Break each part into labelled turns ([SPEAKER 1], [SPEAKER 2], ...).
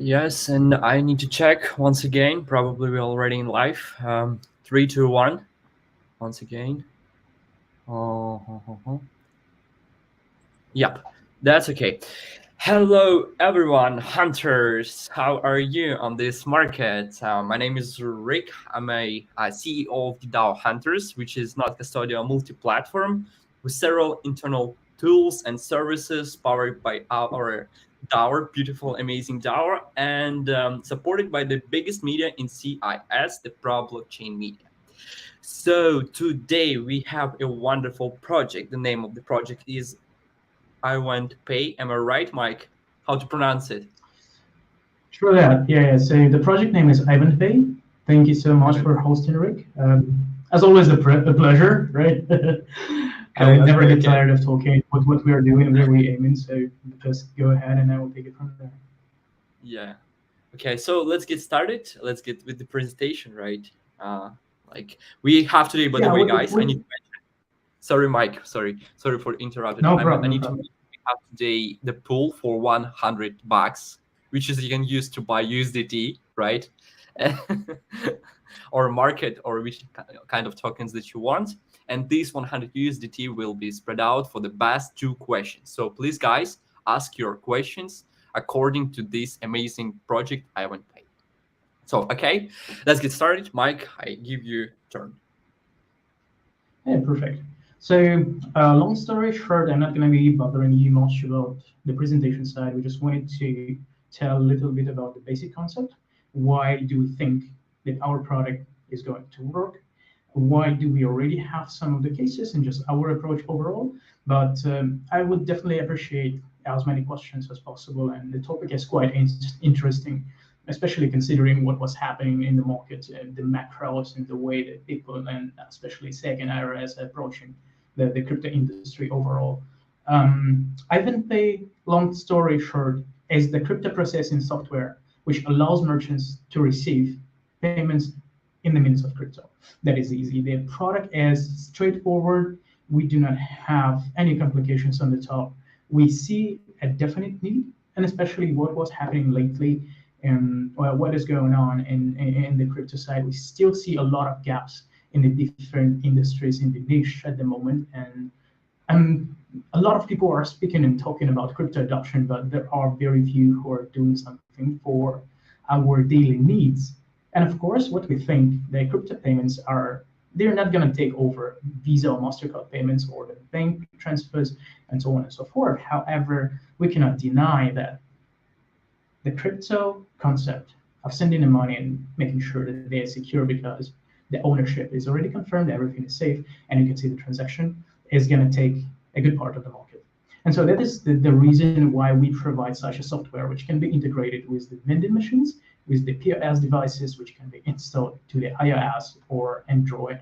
[SPEAKER 1] Yes, and I need to check once again. Probably we're already in live. 3, 2, 1. Once again. Yep, that's okay. Hello, everyone, hunters. How are you on this market? My name is Rick. I'm a CEO of the DAO Hunters, which is not custodial multi-platform with several internal tools and services powered by our DAO, beautiful, amazing DAO, and supported by the biggest media in CIS, the Pro Blockchain Media. So today we have a wonderful project. The name of the project is Ivendpay. Am I right, Mike? How to pronounce it?
[SPEAKER 2] Sure, yeah. So the project name is Ivendpay. Thank you so much for hosting, Rick. As always, a pleasure, right? I never get tired of talking what we are doing, where we're aiming. So just go ahead, and I will take it from there.
[SPEAKER 1] Yeah. Okay, so let's get started. Let's get with the presentation, right? Like we have today, by the way, guys. I need to mention. Sorry, Mike. Sorry for interrupting.
[SPEAKER 2] No problem.
[SPEAKER 1] I need to mention we have today the pool for $100, which is you can use to buy USDT, right? Or market or which kind of tokens that you want. And this 100 USDT will be spread out for the best 2 questions. So please, guys, ask your questions according to this amazing project Ivendpay. So, okay, let's get started. Mike, I give you turn.
[SPEAKER 2] Yeah, perfect. So long story short, I'm not going to be bothering you much about the presentation side. We just wanted to tell a little bit about the basic concept. Why do we think that our product is going to work? Why do we already have some of the cases and just our approach overall? But I would definitely appreciate as many questions as possible. And the topic is quite interesting, especially considering what was happening in the market, the macros and the way that people, and especially SEC and IRS, are approaching the crypto industry overall. Ivendpay, long story short, is the crypto processing software which allows merchants to receive payments in the minutes of crypto. That is easy. The product is straightforward. We do not have any complications on the top. We see a definite need, and especially what was happening lately and what is going on in the crypto side. We still see a lot of gaps in the different industries in the niche at the moment, and a lot of people are speaking and talking about crypto adoption, but there are very few who are doing something for our daily needs. And of course, what we think the crypto payments are, they're not going to take over Visa or MasterCard payments or the bank transfers and so on and so forth. However, we cannot deny that the crypto concept of sending the money and making sure that they are secure because the ownership is already confirmed, everything is safe, and you can see the transaction is going to take a good part of the market. And so that is the reason why we provide such a software, which can be integrated with the vending machines, with the POS devices, which can be installed to the iOS or Android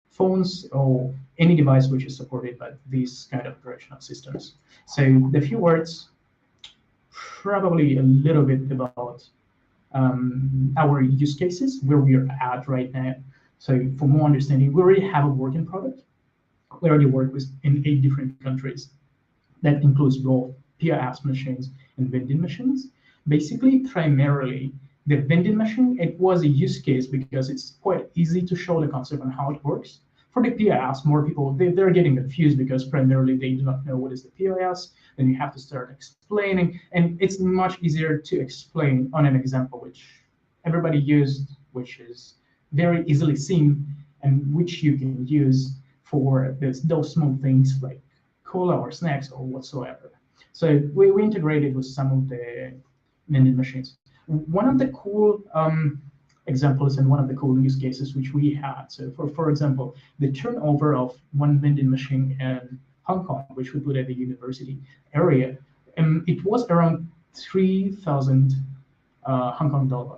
[SPEAKER 2] phones or any device which is supported by these kind of operational systems. So the few words, probably a little bit about our use cases, where we are at right now. So for more understanding, we already have a working product. We already work with in 8 different countries. That includes both POS machines and vending machines. Basically, primarily, the vending machine, it was a use case because it's quite easy to show the concept on how it works. For the POS, more people, they're getting confused because primarily they do not know what is the POS. Then you have to start explaining, and it's much easier to explain on an example which everybody used, which is very easily seen, and which you can use for those small things like cola or snacks or whatsoever. So we integrated with some of the vending machines. One of the cool examples and one of the cool use cases which we had. So for example, the turnover of one vending machine in Hong Kong, which we put at the university area, it was around 3,000 Hong Kong dollar.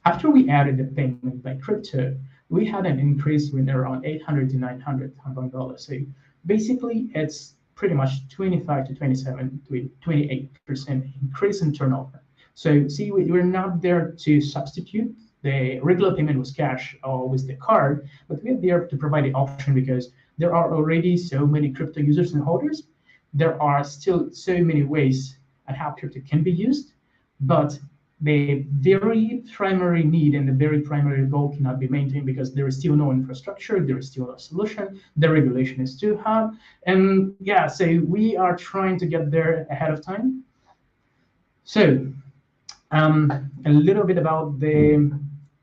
[SPEAKER 2] After we added the payment by crypto, we had an increase with around 800 to 900 Hong Kong dollars. So basically, it's pretty much 25 to 27 to 28% increase in turnover. So see, we're not there to substitute the regular payment with cash or with the card, but we're there to provide the option because there are already so many crypto users and holders. There are still so many ways and how crypto can be used, but the very primary need and the very primary goal cannot be maintained because there is still no infrastructure, there is still no solution, the regulation is too hard. And yeah, so we are trying to get there ahead of time. So a little bit about the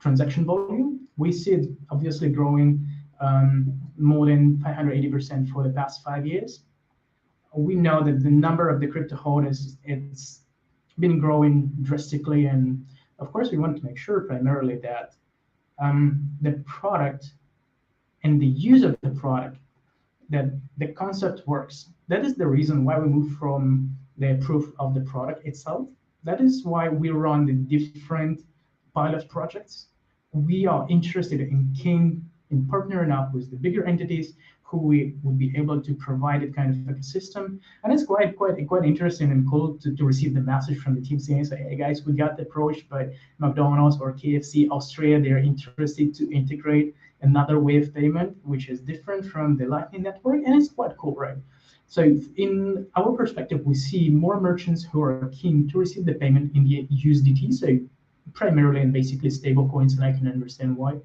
[SPEAKER 2] transaction volume. We see it obviously growing more than 580% for the past 5 years. We know that the number of the crypto holders, it's been growing drastically, and of course we want to make sure primarily that the product and the use of the product, that the concept works. That is the reason why we moved from the proof of the product itself. That is why we run the different pilot projects. We are interested in partnering up with the bigger entities who we would be able to provide a kind of ecosystem. And it's quite interesting and cool to receive the message from the team saying, hey guys, we got approached by McDonald's or KFC Austria. They're interested to integrate another way of payment, which is different from the Lightning Network, and it's quite cool, right? So in our perspective, we see more merchants who are keen to receive the payment in the USDT, so primarily and basically stable coins, and I can understand why.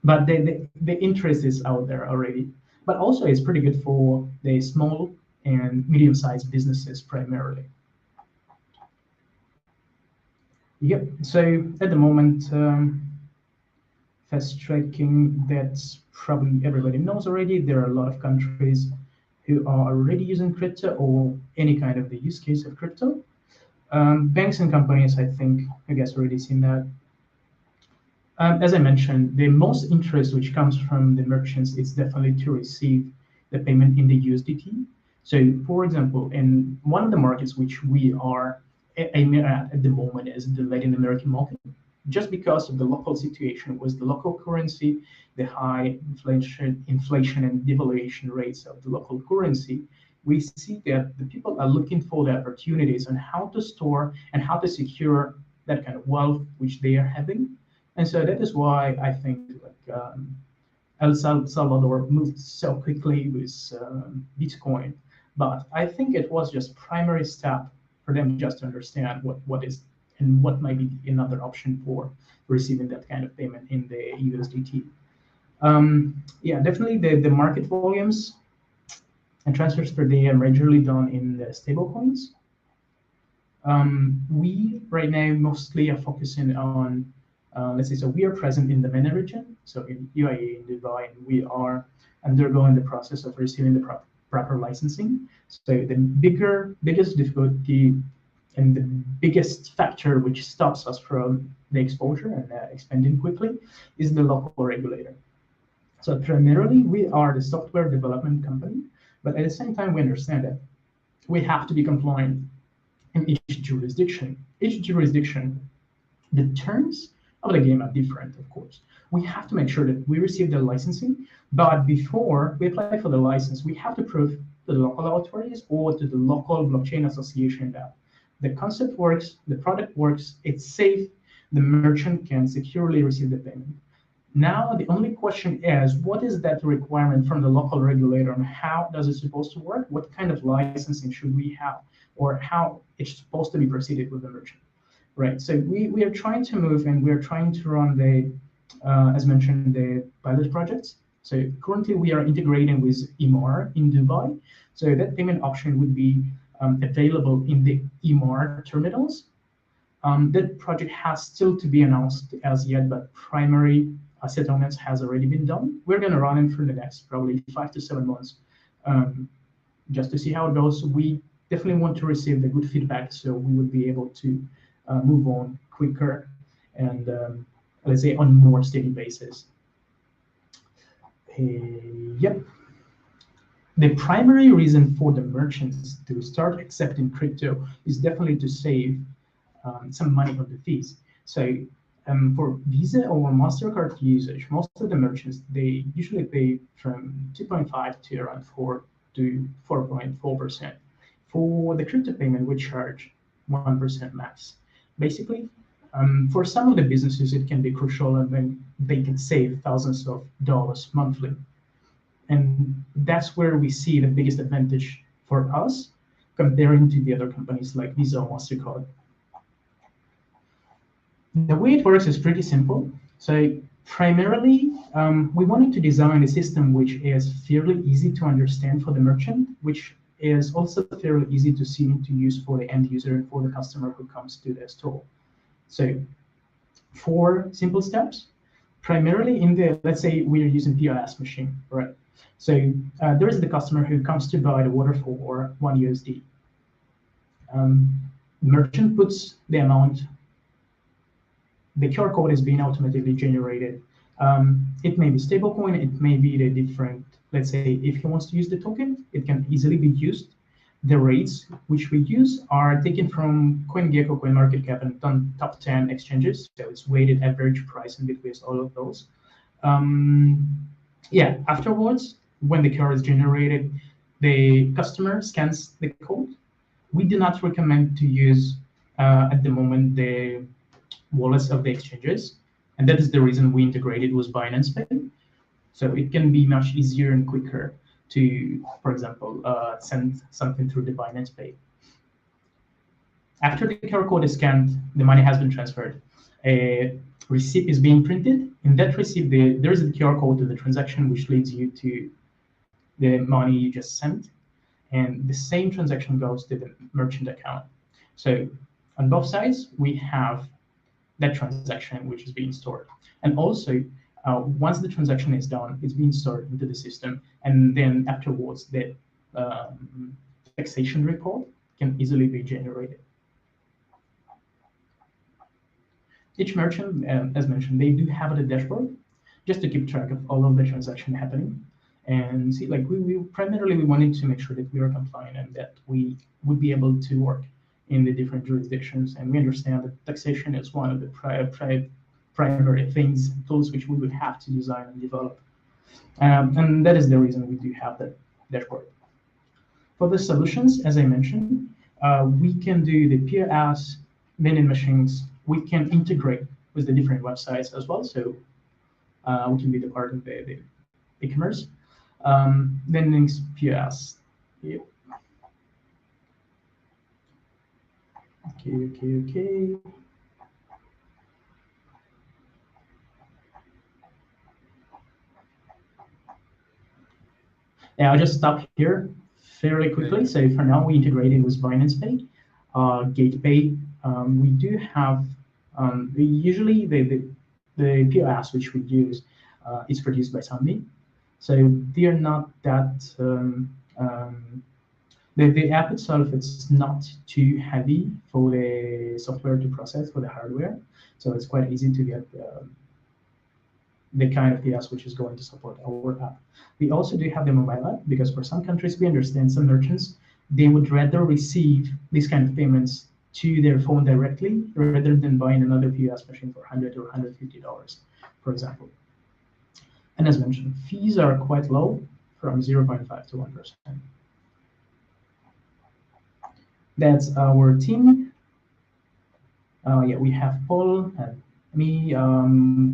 [SPEAKER 2] But the interest is out there already. But also it's pretty good for the small and medium-sized businesses primarily. Yep, so at the moment, fast tracking, that's probably everybody knows already. There are a lot of countries who are already using crypto or any kind of the use case of crypto. Banks and companies, I think you guys already seen that. As I mentioned, the most interest which comes from the merchants is definitely to receive the payment in the USDT. So for example, in one of the markets which we are aiming at the moment is the Latin American market. Just because of the local situation with the local currency, the high inflation and devaluation rates of the local currency, we see that the people are looking for the opportunities on how to store and how to secure that kind of wealth which they are having. And so that is why I think like El Salvador moved so quickly with Bitcoin. But I think it was just primary step for them just to understand what is and what might be another option for receiving that kind of payment in the USDT. Yeah, definitely the market volumes and transfers per day are majorly done in the stable coins. We right now mostly are focusing on, let's say, so we are present in the MENA region, so in UAE, in Dubai, and we are undergoing the process of receiving the proper licensing. So the biggest difficulty and the biggest factor which stops us from the exposure and expanding quickly is the local regulator. So primarily we are the software development company, but at the same time we understand that we have to be compliant in each jurisdiction. Each jurisdiction, the terms of the game are different, of course. We have to make sure that we receive the licensing, but before we apply for the license, we have to prove to the local authorities or to the local blockchain association that the concept works, the product works, it's safe, the merchant can securely receive the payment. Now, the only question is, what is that requirement from the local regulator and how does it supposed to work? What kind of licensing should we have or how it's supposed to be proceeded with the merchant, right? So we are trying to move and we're trying to run the, as mentioned, the pilot projects. So currently we are integrating with EMAR in Dubai. So that payment option would be available in the EMAR terminals. That project has still to be announced as yet, but primary settlements has already been done. We're going to run it for the next probably 5 to 7 months, just to see how it goes. We definitely want to receive the good feedback, so we would be able to move on quicker and let's say on more steady basis. Yep. The primary reason for the merchants to start accepting crypto is definitely to save some money on the fees. So for Visa or MasterCard usage, most of the merchants, they usually pay from 2.5 to around 4 to 4.4%. For the crypto payment, we charge 1% max. Basically, for some of the businesses, it can be crucial and then they can save thousands of dollars monthly. And that's where we see the biggest advantage for us comparing to the other companies like Visa or MasterCard. The way it works is pretty simple. So primarily, we wanted to design a system which is fairly easy to understand for the merchant, which is also fairly easy to see and to use for the end user and for the customer who comes to the store. So 4 simple steps. Primarily in the, let's say we're using POS machine, right? So there is the customer who comes to buy the water for 1 USD. Merchant puts the amount. The QR code is being automatically generated. It may be stablecoin, it may be the different, let's say if he wants to use the token, it can easily be used. The rates which we use are taken from CoinGecko, CoinMarketCap, and top 10 exchanges. So it's weighted average price in between all of those. Yeah, afterwards, when the QR is generated, the customer scans the code. We do not recommend to use, at the moment, the wallets of the exchanges. And that is the reason we integrated with Binance Pay. So it can be much easier and quicker to, for example, send something through the Binance Pay. After the QR code is scanned, the money has been transferred. A receipt is being printed. In that receipt, there is a QR code to the transaction, which leads you to the money you just sent. And the same transaction goes to the merchant account. So on both sides, we have that transaction which is being stored. And also, once the transaction is done, it's being stored into the system. And then afterwards, the taxation report can easily be generated. Each merchant, as mentioned, they do have a dashboard just to keep track of all of the transaction happening. And see, like we primarily wanted to make sure that we are compliant and that we would be able to work in the different jurisdictions. And we understand that taxation is one of the primary tools which we would have to design and develop. And that is the reason we do have that dashboard. For the solutions, as I mentioned, we can do the POS, vending machines. We can integrate with the different websites as well. So we can be the part of the e-commerce. Vending POS. Yep. Okay. Yeah, I'll just stop here fairly quickly. So for now, we integrated with Binance Pay, GatePay. We do have usually the POS which we use is produced by Sunny. So they are not that the app itself, it's not too heavy for the software to process for the hardware. So it's quite easy to get the kind of POS which is going to support our app. We also do have the mobile app because for some countries, we understand some merchants, they would rather receive these kind of payments to their phone directly rather than buying another POS machine for $100 or $150, for example. And as mentioned, fees are quite low, from 0.5 to 1%. That's our team. Yeah, we have Paul and me.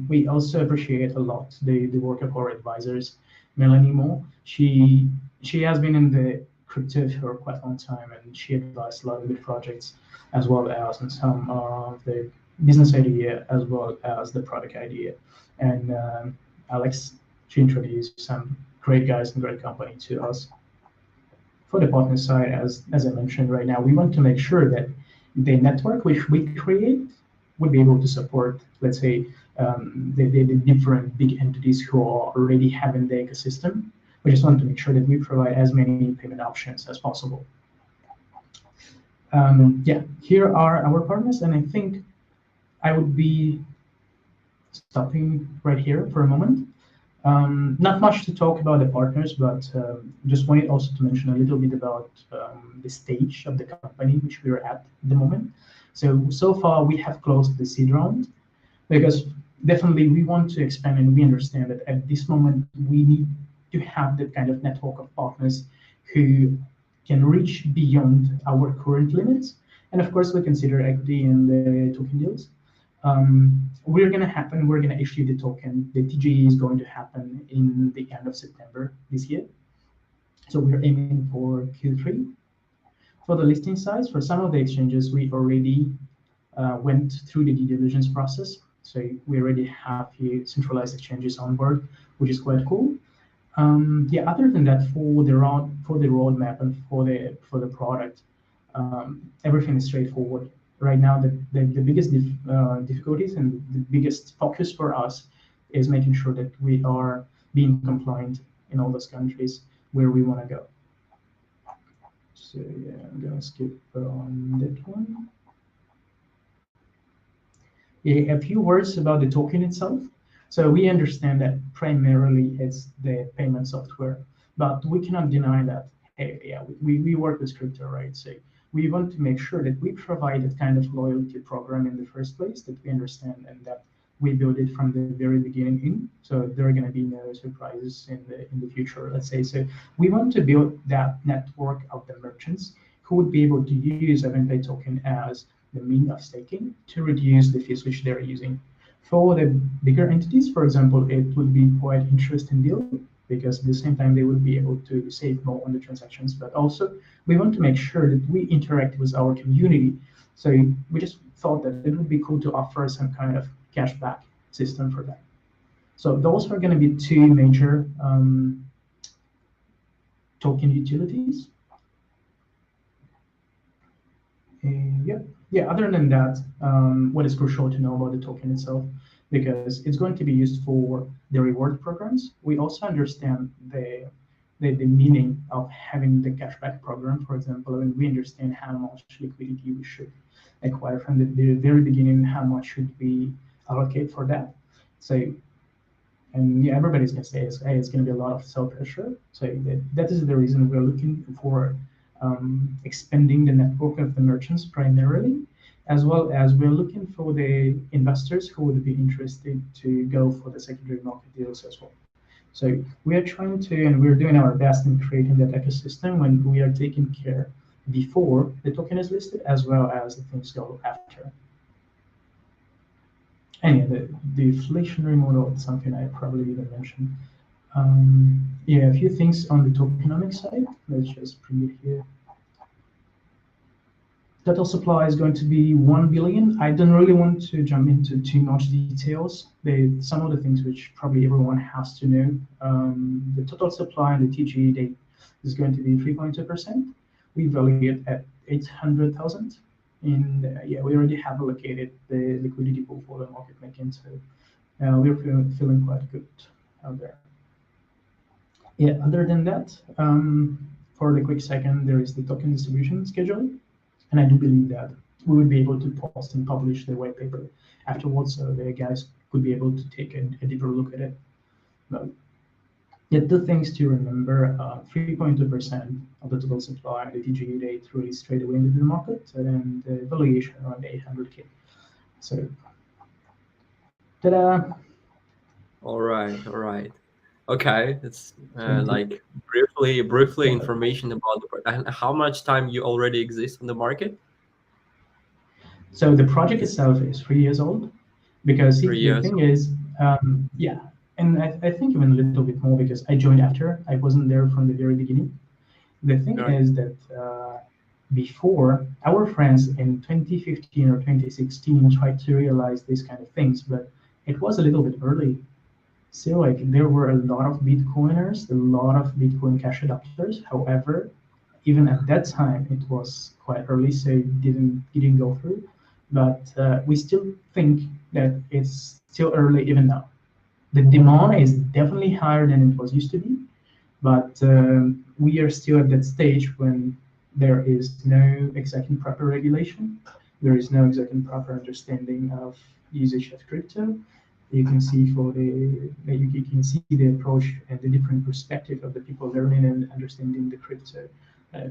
[SPEAKER 2] We also appreciate a lot the work of our advisors. Melanie Moore, she has been in the crypto for quite a long time, and she advised a lot of the projects as well as in some of the business idea as well as the product idea. And Alex, she introduced some great guys and great company to us. For the partner side, as I mentioned right now, we want to make sure that the network which we create would be able to support, let's say, the different big entities who are already having the ecosystem. We just want to make sure that we provide as many payment options as possible. Yeah, here are our partners, and I think I would be stopping right here for a moment. Not much to talk about the partners, but just wanted also to mention a little bit about the stage of the company which we're at the moment. So far we have closed the seed round because definitely we want to expand, and we understand that at this moment we need to have that kind of network of partners who can reach beyond our current limits. And of course we consider equity in the token deals. We're going to issue the token. The TGE is going to happen in the end of September this year. So we're aiming for Q3. For the listing size, for some of the exchanges, we already went through the due diligence process. So we already have few centralized exchanges on board, which is quite cool. Yeah, other than that, for the roadmap and for the product, everything is straightforward. Right now, the biggest difficulties and the biggest focus for us is making sure that we are being compliant in all those countries where we want to go. So yeah, I'm gonna skip on that one. Yeah, a few words about the token itself. So we understand that primarily it's the payment software, but we cannot deny that, hey, yeah, we work with crypto, right? So we want to make sure that we provide that kind of loyalty program in the first place, that we understand and that we build it from the very beginning in. So there are going to be no surprises in the future, let's say. So we want to build that network of the merchants who would be able to use Ivendpay token as the mean of staking to reduce the fees which they're using. For the bigger entities, for example, it would be quite interesting deal because at the same time they would be able to save more on the transactions. But also we want to make sure that we interact with our community. So we just thought that it would be cool to offer some kind of cashback system for that. So those are going to be two major token utilities. Yeah. Other than that, what is crucial to know about the token itself, because it's going to be used for the reward programs. We also understand the meaning of having the cashback program, for example, and we understand how much liquidity we should acquire from the very beginning, how much should we allocate for that. So, and yeah, everybody's gonna say, hey, it's gonna be a lot of sell pressure. So that is the reason we're looking for expanding the network of the merchants primarily, as well as we're looking for the investors who would be interested to go for the secondary market deals as well. So we are trying to, and we're doing our best in creating that ecosystem when we are taking care before the token is listed, as well as the things go after. And yeah, the deflationary model is something I probably didn't mention. Yeah, a few things on the tokenomics side. Let's just bring it here. Total supply is going to be 1 billion. I don't really want to jump into too much details. Some of the things which probably everyone has to know. The total supply and the TGE date is going to be 3.2%. We value it at 800,000. And yeah, we already have allocated the liquidity pool for the market making, so we're feeling quite good out there. Yeah, other than that, for the quick second, there is the token distribution schedule. And I do believe that we would be able to post and publish the white paper afterwards, so the guys could be able to take a deeper look at it. But yeah, two things to remember: 3.2% of the total supply, the TGE date released straight away into the market, and then the valuation around 800K. So, ta-da!
[SPEAKER 1] All right. Okay, it's like briefly information about and how much time you already exist on the market.
[SPEAKER 2] So the project itself is 3 years old, because the thing is, yeah, and I think even a little bit more because I joined after. I wasn't there from the very beginning. The thing is that before, our friends in 2015 or 2016 tried to realize these kind of things, but it was a little bit early. So like there were a lot of Bitcoiners, a lot of Bitcoin Cash adopters. However, even at that time, it was quite early, so it didn't go through. But we still think that it's still early even now. The demand is definitely higher than it was used to be, but we are still at that stage when there is no exact and proper regulation. There is no exact and proper understanding of usage of crypto. You can see you can see the approach and the different perspective of the people learning and understanding the crypto,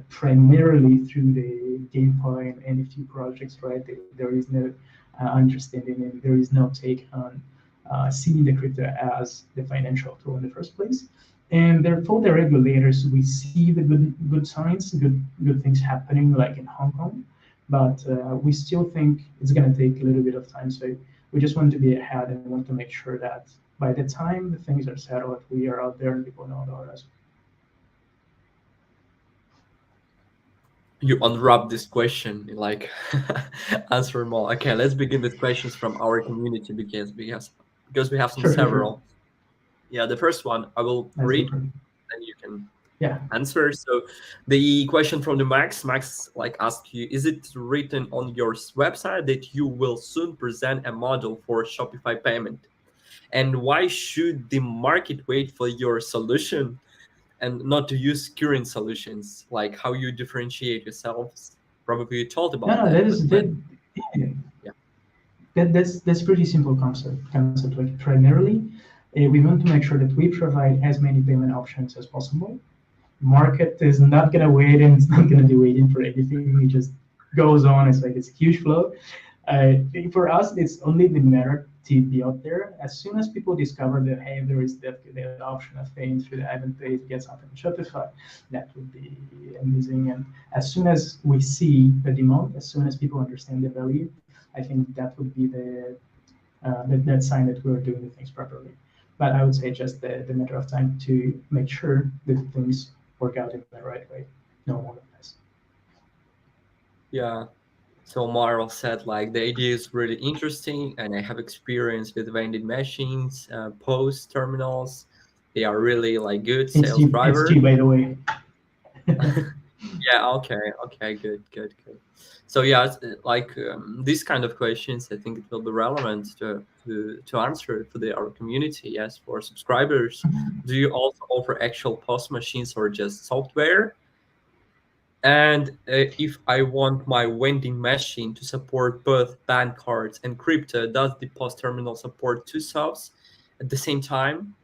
[SPEAKER 2] primarily through the GameFi and NFT projects, right? There is no understanding and there is no take on seeing the crypto as the financial tool in the first place. And therefore, the regulators, we see the good signs, good things happening, like in Hong Kong, but we still think it's going to take a little bit of time. So we just want to be ahead and want to make sure that by the time the things are settled, we are out there and people know about us.
[SPEAKER 1] You unwrap this question, like answer more. Okay, let's begin with questions from our community because we have some
[SPEAKER 2] Sure, sure, sure.
[SPEAKER 1] several. Yeah, the first one I will
[SPEAKER 2] Let's go
[SPEAKER 1] read,
[SPEAKER 2] for it.
[SPEAKER 1] then you can
[SPEAKER 2] Yeah.
[SPEAKER 1] answer. So the question from the Max like asked you, is it written on your website that you will soon present a model for Shopify payment? And why should the market wait for your solution and not to use current solutions? Like how you differentiate yourselves? Probably you told
[SPEAKER 2] No,
[SPEAKER 1] about
[SPEAKER 2] no, that
[SPEAKER 1] that,
[SPEAKER 2] is
[SPEAKER 1] but
[SPEAKER 2] that. Yeah,
[SPEAKER 1] yeah.
[SPEAKER 2] that's pretty simple concept. Like primarily, we want to make sure that we provide as many payment options as possible. Market is not gonna wait and it's not gonna be waiting for anything. It just goes on. It's like it's a huge flow. Uh, for us, it's only the matter to be out there. As soon as people discover that hey, there is that option of paying through the Ivendpay to get something on Shopify, that would be amazing. And as soon as we see the demand, as soon as people understand the value, I think that would be that sign that we're doing the things properly. But I would say just the matter of time to make sure that things work out in the right way, no more than less.
[SPEAKER 1] Yeah. So Marl said like the idea is really interesting, and I have experience with vending machines, POS terminals. They are really like good sales
[SPEAKER 2] It's
[SPEAKER 1] driver.
[SPEAKER 2] cheap, by the way.
[SPEAKER 1] Yeah. Okay. Okay. Good. Good. Good. So yeah, like these kind of questions, I think it will be relevant to answer for our community. Yes, for subscribers. Do you also offer actual POS machines or just software? And if I want my vending machine to support both bank cards and crypto, does the POS terminal support two subs at the same time?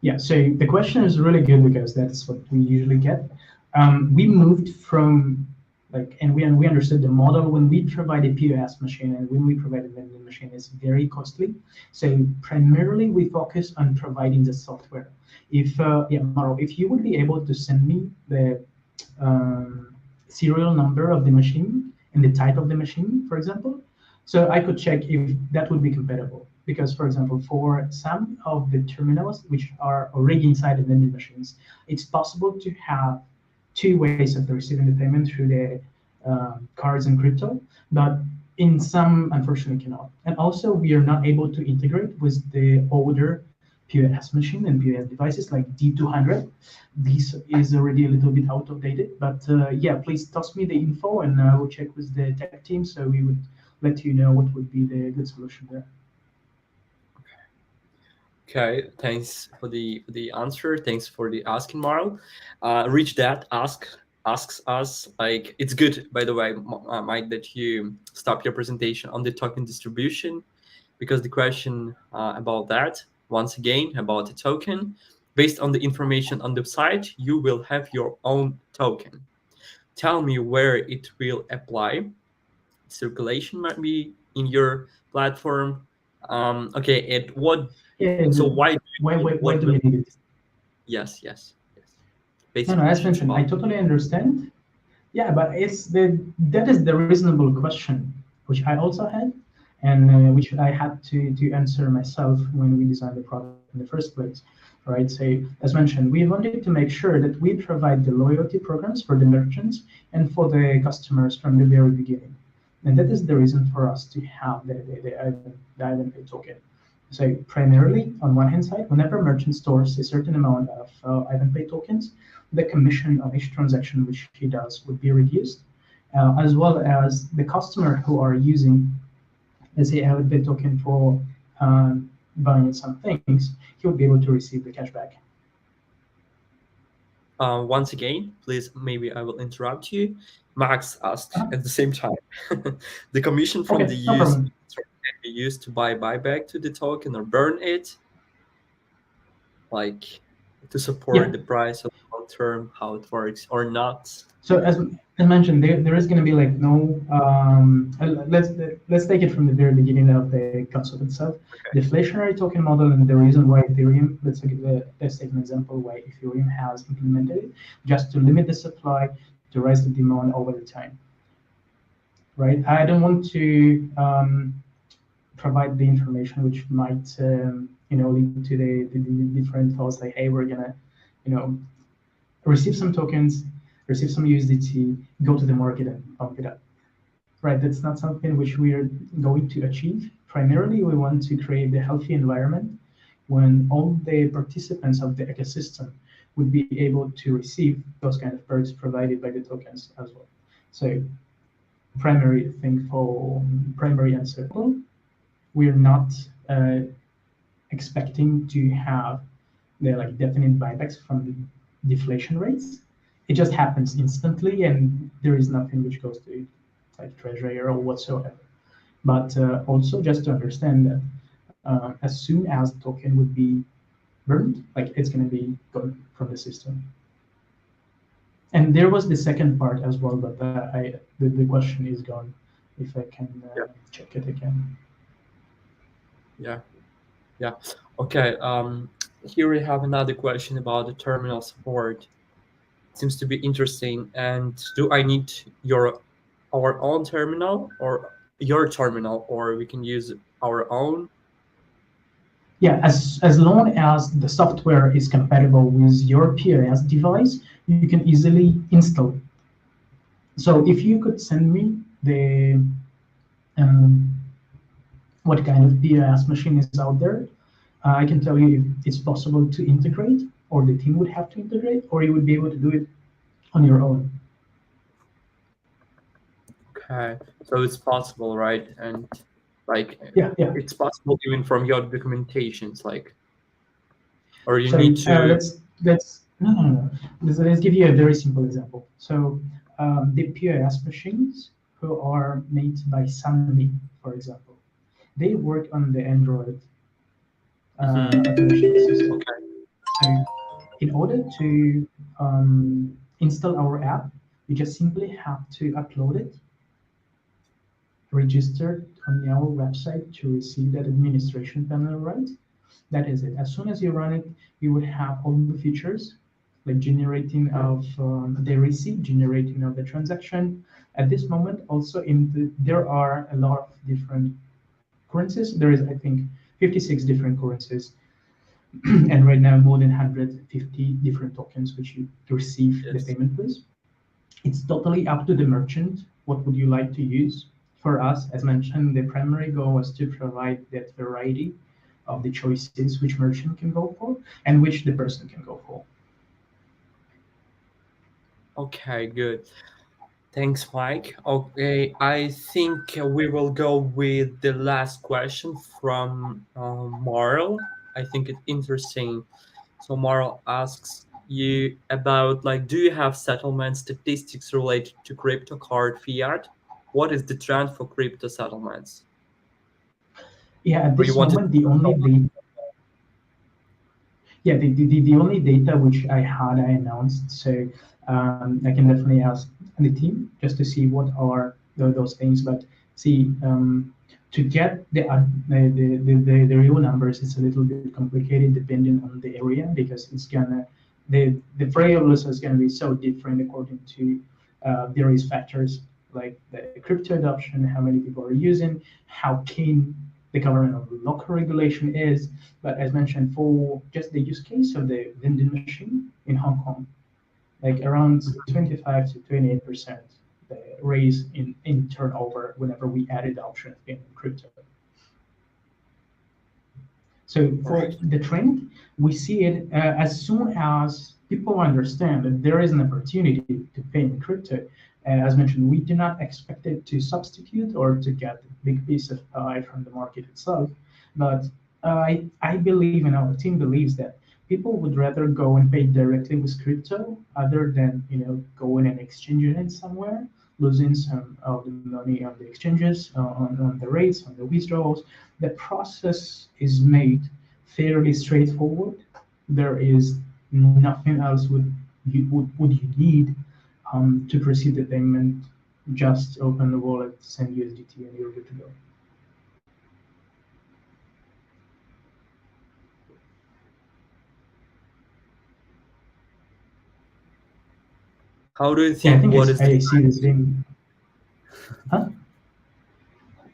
[SPEAKER 2] Yeah, so the question is really good because that's what we usually get. We moved from like, and we understood the model when we provide a POS machine and when we provide a vending machine is very costly. So primarily we focus on providing the software. If yeah, Maro, if you would be able to send me the serial number of the machine and the type of the machine, for example, so I could check if that would be compatible. Because, for example, for some of the terminals which are already inside the vending machines, it's possible to have two ways of receiving the payment through the cards and crypto, but in some, unfortunately, cannot. And also, we are not able to integrate with the older POS machine and POS devices like D200. This is already a little bit outdated, but yeah, please toss me the info and I will check with the tech team so we would let you know what would be the good solution there.
[SPEAKER 1] Okay, thanks for the answer. Thanks for the asking, Marl. Reach that asks us like it's good, by the way, Mike, that you stop your presentation on the token distribution, because the question about that once again about the token, based on the information on the site, you will have your own token. Tell me where it will apply. Circulation might be in your platform. Okay, and what?
[SPEAKER 2] Yeah,
[SPEAKER 1] So why do you need?
[SPEAKER 2] why
[SPEAKER 1] What
[SPEAKER 2] do
[SPEAKER 1] will?
[SPEAKER 2] we need it?
[SPEAKER 1] Yes, yes, yes.
[SPEAKER 2] No,
[SPEAKER 1] Basic
[SPEAKER 2] no, as
[SPEAKER 1] questions
[SPEAKER 2] mentioned, I
[SPEAKER 1] about.
[SPEAKER 2] totally understand. Yeah, but it's that is the reasonable question, which I also had, and which I had to answer myself when we designed the product in the first place, right? So as mentioned, we wanted to make sure that we provide the loyalty programs for the merchants and for the customers from the very beginning, and that is the reason for us to have the Ivendpay token. So primarily, on one hand side, whenever merchant stores a certain amount of Ivendpay tokens, the commission on each transaction which he does would be reduced, as well as the customer who are using, let's say, Ivendpay token for buying some things, he would be able to receive the cashback.
[SPEAKER 1] Once again, please, maybe I will interrupt you. Max asked
[SPEAKER 2] Uh-huh.
[SPEAKER 1] at the same time. The commission from the
[SPEAKER 2] Okay, no
[SPEAKER 1] use
[SPEAKER 2] problem.
[SPEAKER 1] can be used to buy buyback to the token or burn it, like to support
[SPEAKER 2] Yeah.
[SPEAKER 1] the price of long term, how it works or not.
[SPEAKER 2] So as mentioned, there is going to be like no. Let's take it from the very beginning of the concept itself. Deflationary token model and the reason why Ethereum. Let's take an example why Ethereum has implemented it just to limit the supply to raise the demand over the time. Right. I don't want to provide the information which might lead to the different thoughts like hey we're gonna you know receive some tokens, receive some USDT, go to the market and pump it up. Right, that's not something which we are going to achieve. Primarily, we want to create a healthy environment when all the participants of the ecosystem would be able to receive those kind of perks provided by the tokens as well. So primary thing for primary answer, we're not expecting to have the like definite buybacks from the deflation rates. It just happens instantly, and there is nothing which goes to like treasury or whatsoever. But also just to understand that as soon as the token would be burned, like it's going to be gone from the system. And there was the second part as well, but the question is gone. If I can check it again.
[SPEAKER 1] Yeah. Okay. Here we have another question about the terminal support. Seems to be interesting. And do I need our own terminal or your terminal, or we can use our own?
[SPEAKER 2] Yeah, as long as the software is compatible with your POS device, you can easily install it. So if you could send me the what kind of POS machine is out there, I can tell you if it's possible to integrate, or the team would have to integrate, or you would be able to do it on your own.
[SPEAKER 1] Okay, so it's possible, right? And like,
[SPEAKER 2] yeah,
[SPEAKER 1] it's possible even from your documentations, like, or you
[SPEAKER 2] so,
[SPEAKER 1] need to.
[SPEAKER 2] No. Let's give you a very simple example. So the POS machines who are made by Sunny, for example, they work on the Android automation system.
[SPEAKER 1] Okay.
[SPEAKER 2] So in order to install our app, we just simply have to upload it, register on our website to receive that administration panel rights. That is it. As soon as you run it, you would have all the features like generating of the receipt, generating of the transaction. At this moment, also there are a lot of different currencies. There is, I think, 56 different currencies, and right now more than 150 different tokens which you receive the payment with. It's totally up to the merchant. What would you like to use? For us, as mentioned, the primary goal was to provide that variety of the choices which merchant can go for and which the person can go for.
[SPEAKER 1] Okay, good. Thanks, Mike. Okay, I think we will go with the last question from Marl. I think it's interesting. So Marl asks you about, like, do you have settlement statistics related to crypto card fiat? What is the trend for crypto settlements?
[SPEAKER 2] Yeah, at this moment, the only data which I announced, so I can definitely ask the team just to see what are those things. But see, to get the real numbers, it's a little bit complicated depending on the area, because it's gonna the variables is gonna be so different according to various factors like the crypto adoption, how many people are using, how keen the government of local regulation is. But as mentioned, for just the use case of the vending machine in Hong Kong, like around 25 to 28% the raise in turnover whenever we added the option in crypto. So for the trend, we see it as soon as people understand that there is an opportunity to pay in crypto. As mentioned, we do not expect it to substitute or to get a big piece of pie from the market itself. But I believe, and our team believes, that people would rather go and pay directly with crypto other than going and exchanging it somewhere, losing some of the money on the exchanges, on the rates, on the withdrawals. The process is made fairly straightforward. There is nothing else would you need to proceed the payment. Just open the wallet, send USDT, and you're good to go.
[SPEAKER 1] How do you think?
[SPEAKER 2] What is the thing? Huh?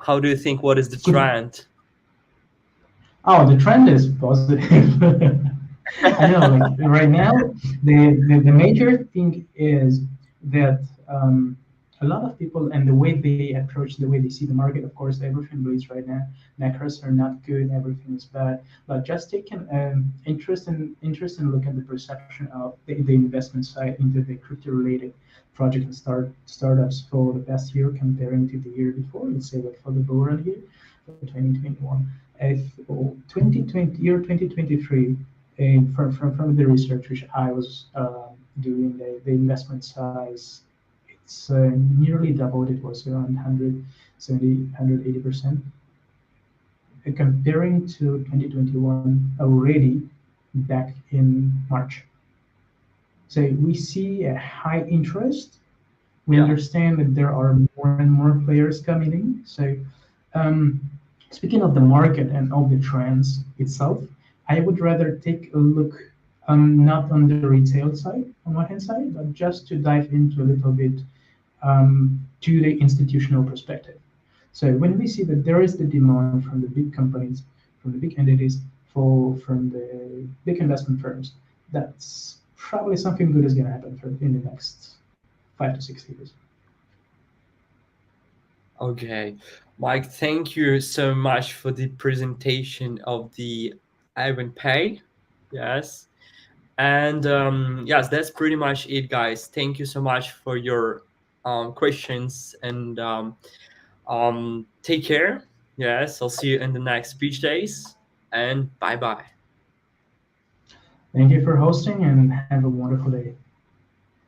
[SPEAKER 1] How do you think? What is the trend?
[SPEAKER 2] Oh, the trend is positive. I know, like right now, the major thing is that a lot of people and the way they approach, the way they see the market, of course, everything bleeds right now. Macros are not good, everything is bad. But just take an interest and look at the perception of the investment side into the crypto-related project and startups for the past year comparing to the year before. Let's say that for the bull run here, for 2021, if 2020 year 2023, from the research which I was doing, the investment size, it's nearly doubled. It was around 170, 180%. Comparing to 2021 already back in March. So we see a high interest. We understand that there are more and more players coming in. So speaking of the market and of the trends itself, I would rather take a look not on the retail side, on one hand side, but just to dive into a little bit to the institutional perspective. So when we see that there is the demand from the big companies, from the big entities, from the big investment firms, that's probably something good is going to happen in the next 5 to 6 years.
[SPEAKER 1] Okay, Mike, thank you so much for the presentation of the Ivendpay. Yes. And yes, that's pretty much it, guys. Thank you so much for your questions, and take care. Yes, I'll see you in the next speech days, and bye-bye.
[SPEAKER 2] Thank you for hosting and have a wonderful day.